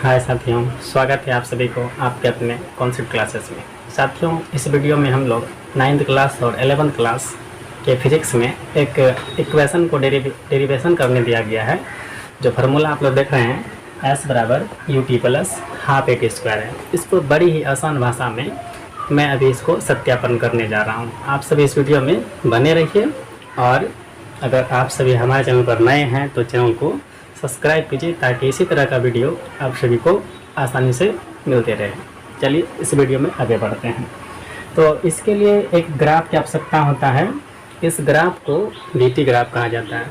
हाय साथियों, स्वागत है आप सभी को आपके अपने कॉन्सेप्ट क्लासेस में। साथियों, इस वीडियो में हम लोग 9th क्लास और 11th क्लास के फिजिक्स में एक इक्वेशन को डेरिवेशन करने दिया गया है। जो फार्मूला आप लोग देख रहे हैं S बराबर U T plus half A T square है। इसको बड़ी ही आसान भाषा में मैं अभी इसको सत्यापन करने जा रहा हूँ। आप सभी इस वीडियो में बने रहिए और अगर आप सभी हमारे चैनल पर नए हैं तो चैनल को सब्सक्राइब कीजिए ताकि इसी तरह का वीडियो आप सभी को आसानी से मिलते रहे। चलिए इस वीडियो में आगे बढ़ते हैं। तो इसके लिए एक ग्राफ की आवश्यकता होता है। इस ग्राफ को वी ग्राफ कहा जाता है।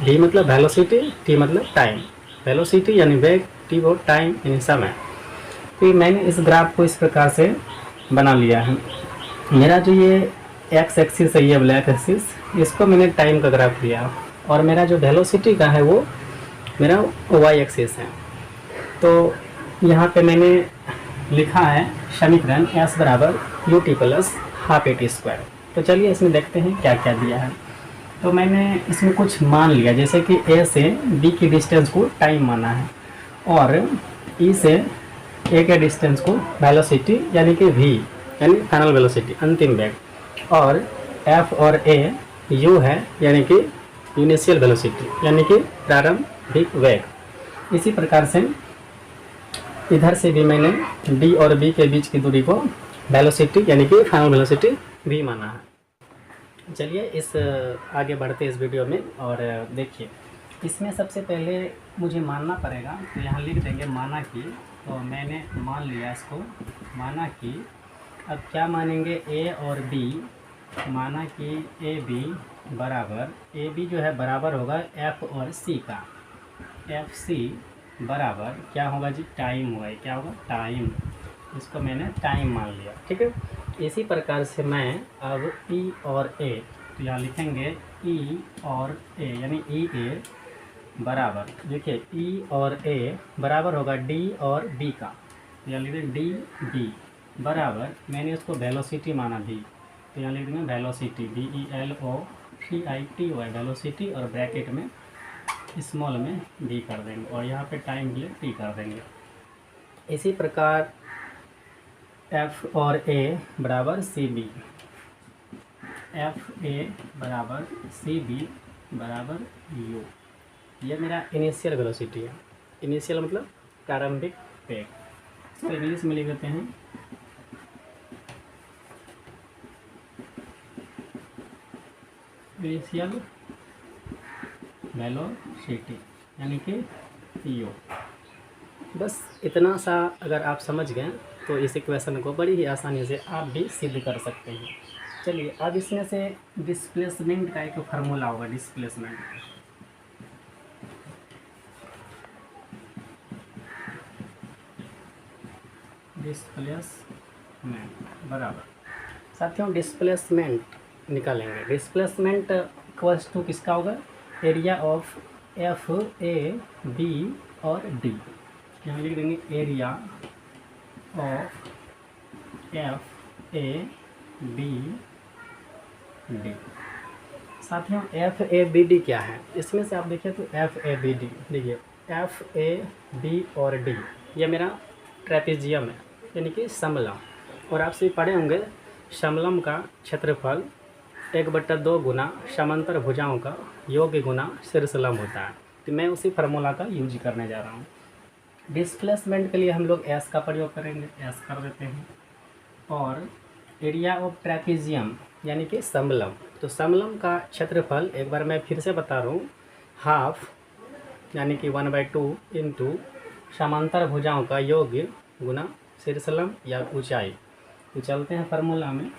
वी मतलब वेलोसिटी, टी मतलब टाइम। वेलोसिटी यानी वेग, टी वो टाइम यानी समय। तो मैंने इस ग्राफ को इस प्रकार से बना लिया है। मेरा जो ये एक्स एक्सिस है, ये ब्लैक एक्सिस, इसको मैंने टाइम का ग्राफ लिया और मेरा जो वेलोसिटी का है वो मेरा वाई एक्सिस है। तो यहाँ पे मैंने लिखा है समीकरण S बराबर U T plus half A T square. तो चलिए इसमें देखते हैं क्या क्या दिया है। तो मैंने इसमें कुछ मान लिया, जैसे कि A से B की डिस्टेंस को टाइम माना है और E से A के डिस्टेंस को वेलोसिटी यानी कि V यानी फाइनल वेलोसिटी, अंतिम वेग, और F और A U है यानी कि इनिशियल वेलोसिटी यानी कि प्रारंभिक वेग। इसी प्रकार से इधर से भी मैंने D और B के बीच की दूरी को वेलोसिटी यानी कि फाइनल वेलोसिटी V माना है। चलिए इस आगे बढ़ते इस वीडियो में और देखिए इसमें सबसे पहले मुझे मानना पड़ेगा। तो यहाँ लिख देंगे माना कि, तो मैंने मान लिया इसको माना कि। अब क्या मानेंगे A और B, माना कि ए बी बराबर, ए बी जो है बराबर होगा एफ और सी का। एफ सी बराबर क्या होगा जी, टाइम होगा। क्या होगा, टाइम। इसको मैंने टाइम मान लिया, ठीक है। इसी प्रकार से मैं अब ई और ए, तो यहाँ लिखेंगे ई और ए यानी ई ए बराबर, देखिए ई और ए बराबर होगा डी और बी का। यहाँ लिखेंगे डी बी बराबर, मैंने इसको वेलोसिटी माना डी, तो यहाँ लिख देंगे वेलोसिटी VELOCITY वेलोसिटी, और ब्रैकेट में स्मॉल में V कर देंगे और यहाँ पे टाइम के लिए T कर देंगे। इसी प्रकार F और A बराबर CB, FA बराबर CB बराबर U। ये मेरा इनिशियल वेलोसिटी है। इनिशियल मतलब प्रारंभिक वेग। इसको इंग्लिश में लिख देते हैं इनिशियल वेलोसिटी यानी कि यू। बस इतना सा अगर आप समझ गए तो इस इक्वेशन को बड़ी ही आसानी से आप भी सिद्ध कर सकते हैं। चलिए अब इसमें से डिस्प्लेसमेंट का एक फार्मूला होगा। डिस्प्लेसमेंट बराबर, साथियों डिस्प्लेसमेंट निकालेंगे। डिस्प्लेसमेंट इक्वल्स टू किसका होगा, area of F A B और डी। यहाँ लिख देंगे area of F A B D. साथियों एफ ए बी डी क्या है, इसमें से आप देखिए तो एफ ए बी डी, देखिए एफ ए बी और डी ये मेरा ट्रेपेजियम है यानी कि समलम। और आप सभी पढ़े होंगे समलम का क्षेत्रफल 1/2 गुना समांतर भुजाओं का योग गुना शीर्षलंब होता है। तो मैं उसी फार्मूला का यूज करने जा रहा हूँ। डिस्प्लेसमेंट के लिए हम लोग एस का प्रयोग करेंगे, एस कर देते हैं। और एरिया ऑफ ट्रेपेजियम यानी कि समलम, तो समलम का क्षेत्रफल एक बार मैं फिर से बता रहा हूँ, हाफ यानी कि 1/2 इंटू समांतर भुजाओं का योग गुना शीर्षलंब या ऊंचाई। तो चलते हैं फार्मूला में।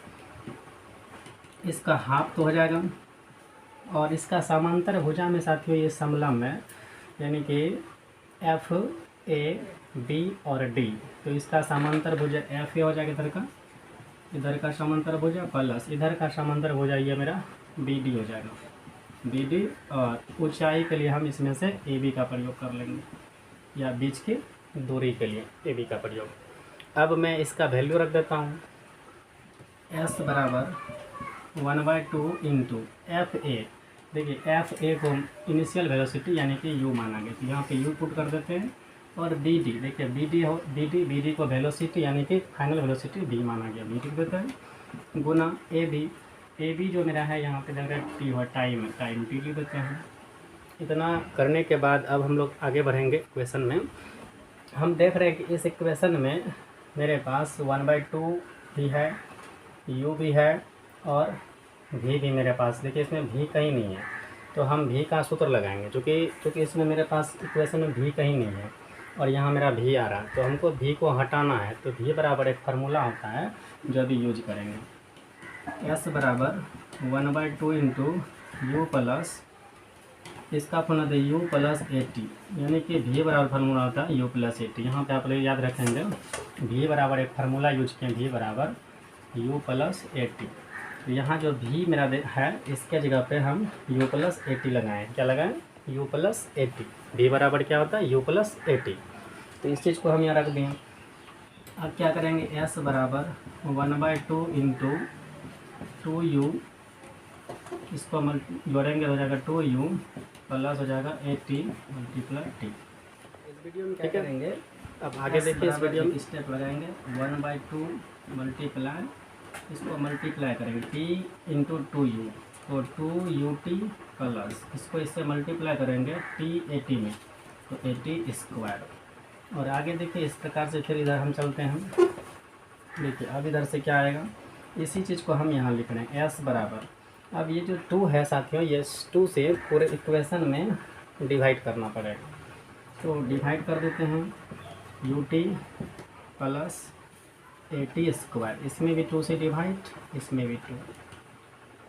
इसका हाफ तो हो जाएगा और इसका समांतर भुजा में साथियों ये समलंब है यानी कि एफ ए बी और डी। तो इसका समांतर भुजा एफ ए हो जाएगा इधर का समांतर भुजा प्लस इधर का समांतर भुजा ये मेरा बी डी हो जाएगा, बी डी। और ऊंचाई के लिए हम इसमें से ए बी का प्रयोग कर लेंगे या बीच की दूरी के लिए ए बी का प्रयोग। अब मैं इसका वैल्यू रख देता हूँ, एस बराबर 1/2 इंटू एफ ए। देखिए एफ ए को इनिशियल वेलोसिटी यानी कि यू माना गया, तो यहाँ पे यू पुट कर देते हैं और बी डी, देखिए बी डी को वेलोसिटी यानी कि फाइनल वेलोसिटी बी माना गया, बी डी देता है, गुना ए बी जो मेरा है यहाँ पे लग रहा है टी हुआ, टाइम टी लिख देते हैं। इतना करने के बाद अब हम लोग आगे बढ़ेंगे इक्वेशन में। हम देख रहे हैं कि इस इक्वेशन में मेरे पास 1/2 भी है, u भी है और v भी मेरे पास। देखिए इसमें v कहीं नहीं है, तो हम v का सूत्र लगाएंगे, क्योंकि इसमें मेरे पास इक्वेशन में v कहीं नहीं है और यहाँ मेरा v आ रहा है, तो हमको v को हटाना है। तो v बराबर एक फार्मूला होता है जो अभी यूज करेंगे, s बराबर 1/2 इंटू यू प्लस, इसका formula they u plus AT, यानी कि v बराबर फार्मूला होता है u प्लस AT। यहाँ पे आप लोग याद रखेंगे v बराबर एक फार्मूला यूज किए, v बराबर u प्लस AT। तो यहाँ जो v मेरा है इसके जगह पे हम u प्लस AT लगाएं। क्या लगाएं? u plus AT। v बराबर क्या होता है? u plus AT। तो इस चीज़ को हम यहाँ रख दें। अब क्या करेंगे, s बराबर 1/2 इंटू 2u, इसको जोड़ेंगे हो जाएगा 2u प्लस हो जाएगा 80 मल्टीप्लाई टी। इस वीडियो में क्या करेंगे, अब आगे देखिए इस वीडियो में स्टेप लगाएंगे, 1/2 मल्टीप्लाई, इसको मल्टीप्लाई करेंगे t इंटू 2u, तो 2ut प्लस, इसको इससे मल्टीप्लाई करेंगे t80 में, तो 80 स्क्वायर। और आगे देखिए इस प्रकार से फिर इधर हम चलते हैं। देखिए अब इधर से क्या आएगा, इसी चीज़ को हम यहाँ लिख रहे हैं, s बराबर, अब ये जो 2 है साथियों, ये 2 से पूरे इक्वेशन में डिवाइड करना पड़ेगा। तो डिवाइड कर देते हैं, ut प्लस 80 स्क्वायर, इसमें भी 2 से डिवाइड, इसमें भी 2।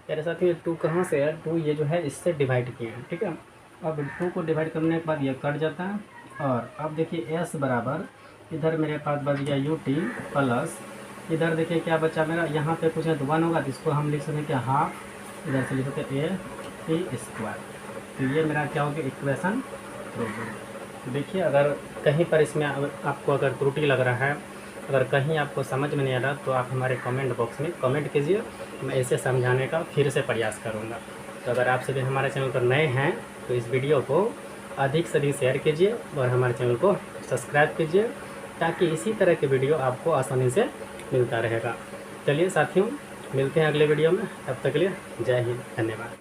यार साथियों 2 कहाँ से है, 2 ये जो है इससे डिवाइड किए हैं, ठीक है। अब 2 को डिवाइड करने के बाद ये कट जाता है। और अब देखिए s बराबर, इधर मेरे पास बच गया ut प्लस, इधर देखिए क्या बचा मेरा, यहाँ पे कुछ है तो 1 होगा, तो इसको हम लिख सकते हैं कि हाफ, इधर से लिख सकते हैं a स्क्वायर। तो ये मेरा क्या हो गया, इक्वेशन प्रूव। देखिए अगर कहीं पर इसमें आपको अगर त्रुटि लग रहा है, अगर कहीं आपको समझ में नहीं आ रहा, तो आप हमारे कमेंट बॉक्स में कमेंट कीजिए, मैं इसे समझाने का फिर से प्रयास करूँगा। तो अगर आप सभी हमारे चैनल पर नए हैं तो इस वीडियो को अधिक से अधिक शेयर कीजिए और हमारे चैनल को सब्सक्राइब कीजिए, ताकि इसी तरह के वीडियो आपको आसानी से मिलता रहेगा। चलिए साथियों, मिलते हैं अगले वीडियो में, तब तक के लिए जय हिंद, धन्यवाद।